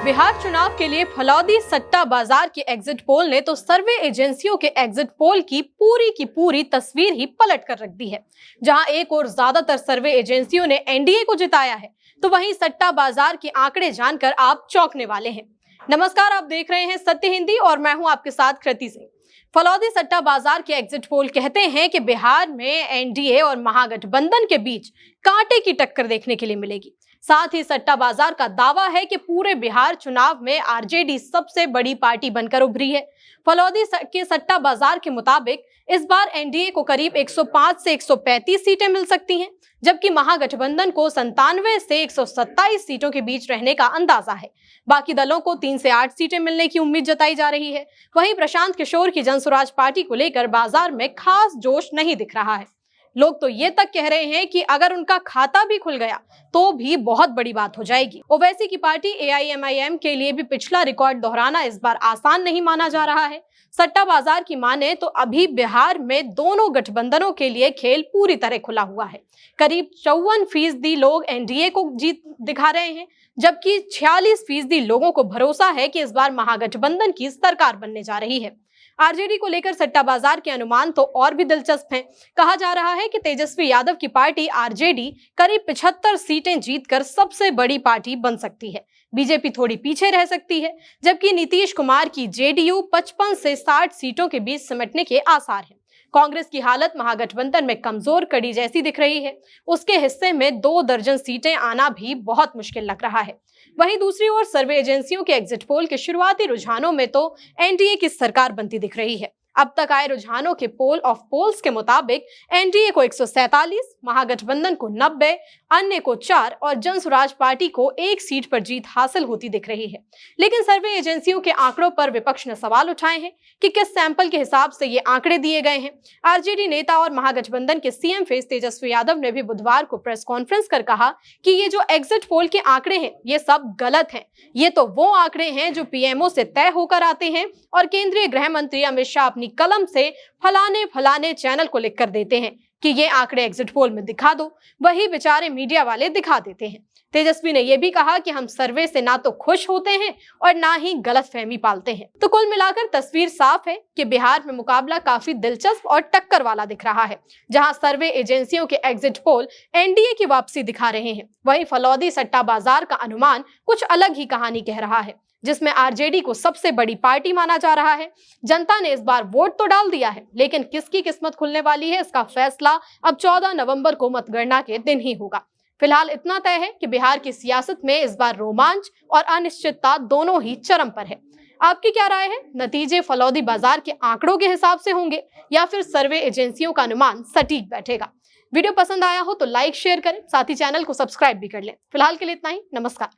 बिहार चुनाव के लिए फलौदी सट्टा बाजार की एग्जिट पोल ने तो सर्वे एजेंसियों के एग्जिट पोल की पूरी तस्वीर ही पलट कर रख दी है। जहां एक और ज्यादातर सर्वे एजेंसियों ने एनडीए को जिताया है, तो वहीं सट्टा बाजार के आंकड़े जानकर आप चौंकने वाले हैं। नमस्कार, आप देख रहे हैं सत्य हिंदी और मैं हूं आपके साथ कृति सिंह। फलौदी सट्टा बाजार के एग्जिट पोल कहते हैं कि बिहार में एनडीए और महागठबंधन के बीच कांटे की टक्कर देखने के लिए मिलेगी। साथ ही सट्टा बाजार का दावा है कि पूरे बिहार चुनाव में आरजेडी सबसे बड़ी पार्टी बनकर उभरी है। फलौदी के सट्टा बाजार के मुताबिक इस बार एनडीए को करीब 105 से 135 सीटें मिल सकती हैं, जबकि महागठबंधन को 97 से 127 सीटों के बीच रहने का अंदाजा है। बाकी दलों को 3 से 8 सीटें मिलने की उम्मीद जताई जा रही है। वहीं प्रशांत किशोर की जनसुराज पार्टी को लेकर बाजार में खास जोश नहीं दिख रहा है। लोग तो ये तक कह रहे हैं कि अगर उनका खाता भी खुल गया तो भी बहुत बड़ी बात हो जाएगी। ओवैसी की पार्टी एआईएमआईएम के लिए भी पिछला रिकॉर्ड दोहराना इस बार आसान नहीं माना जा रहा है। सट्टा बाजार की माने तो अभी बिहार में दोनों गठबंधनों के लिए खेल पूरी तरह खुला हुआ है। करीब 54% लोग एनडीए को जीत दिखा रहे हैं, जबकि 46% लोगों को भरोसा है कि इस बार महागठबंधन की सरकार बनने जा रही है। आरजेडी को लेकर सट्टा बाजार के अनुमान तो और भी दिलचस्प हैं। कहा जा रहा है कि तेजस्वी यादव की पार्टी आरजेडी करीब 75 सीटें जीतकर सबसे बड़ी पार्टी बन सकती है। बीजेपी थोड़ी पीछे रह सकती है, जबकि नीतीश कुमार की जेडीयू 55 से 60 सीटों के बीच सिमटने के आसार हैं। कांग्रेस की हालत महागठबंधन में कमजोर कड़ी जैसी दिख रही है। उसके हिस्से में 2 दर्जन सीटें आना भी बहुत मुश्किल लग रहा है। वहीं दूसरी ओर सर्वे एजेंसियों के एग्जिट पोल के शुरुआती रुझानों में तो एनडीए की सरकार बनती दिख रही है। अब तक आए रुझानों के पोल ऑफ पोल्स के मुताबिक एनडीए को 147, महागठबंधन को 90, अन्य को 4 और जनसुराज पार्टी को 1 सीट पर जीत हासिल होती दिख रही है। लेकिन सर्वे एजेंसियों के आंकड़ों पर विपक्ष ने सवाल उठाए हैं कि किस सैंपल के हिसाब से ये आंकड़े दिए गए हैं। आरजेडी नेता और महागठबंधन के सीएम फेस तेजस्वी यादव ने भी बुधवार को प्रेस कॉन्फ्रेंस कर कहा कि ये जो एग्जिट पोल के आंकड़े हैं ये सब गलत हैं। ये तो वो आंकड़े हैं जो पीएमओ से तय होकर आते हैं और केंद्रीय गृह मंत्री अमित शाह अपनी कलम से फलाने चैनल को लिख कर देते हैं कि ये आंकड़े एग्जिट पोल में दिखा दो। वही बेचारे मीडिया वाले दिखा देते हैं। तेजस्वी ने यह भी कहा कि हम सर्वे से ना तो खुश होते हैं और ना ही गलतफहमी पालते हैं। तो कुल मिलाकर तस्वीर साफ है कि बिहार में मुकाबला काफी दिलचस्प और टक्कर वाला दिख रहा है। जहां सर्वे एजेंसियों के एग्जिट पोल एनडीए की वापसी दिखा रहे हैं, वहीं फलौदी सट्टा बाजार का अनुमान कुछ अलग ही कहानी कह रहा है, जिसमें आरजेडी को सबसे बड़ी पार्टी माना जा रहा है। जनता ने इस बार वोट तो डाल दिया है, लेकिन किसकी किस्मत खुलने वाली है इसका फैसला अब 14 नवंबर को मतगणना के दिन ही होगा। फिलहाल इतना तय है कि बिहार की सियासत में इस बार रोमांच और अनिश्चितता दोनों ही चरम पर है। आपकी क्या राय है? नतीजे फलौदी बाजार के आंकड़ों के हिसाब से होंगे या फिर सर्वे एजेंसियों का अनुमान सटीक बैठेगा? वीडियो पसंद आया हो तो लाइक शेयर करें, साथ ही चैनल को सब्सक्राइब भी कर लें। फिलहाल के लिए इतना ही। नमस्कार।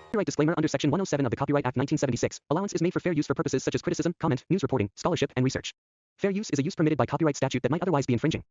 Copyright disclaimer under Section 107 of the Copyright Act 1976. Allowance is made for fair use for purposes such as criticism, comment, news reporting, scholarship, and research. Fair use is a use permitted by copyright statute that might otherwise be infringing.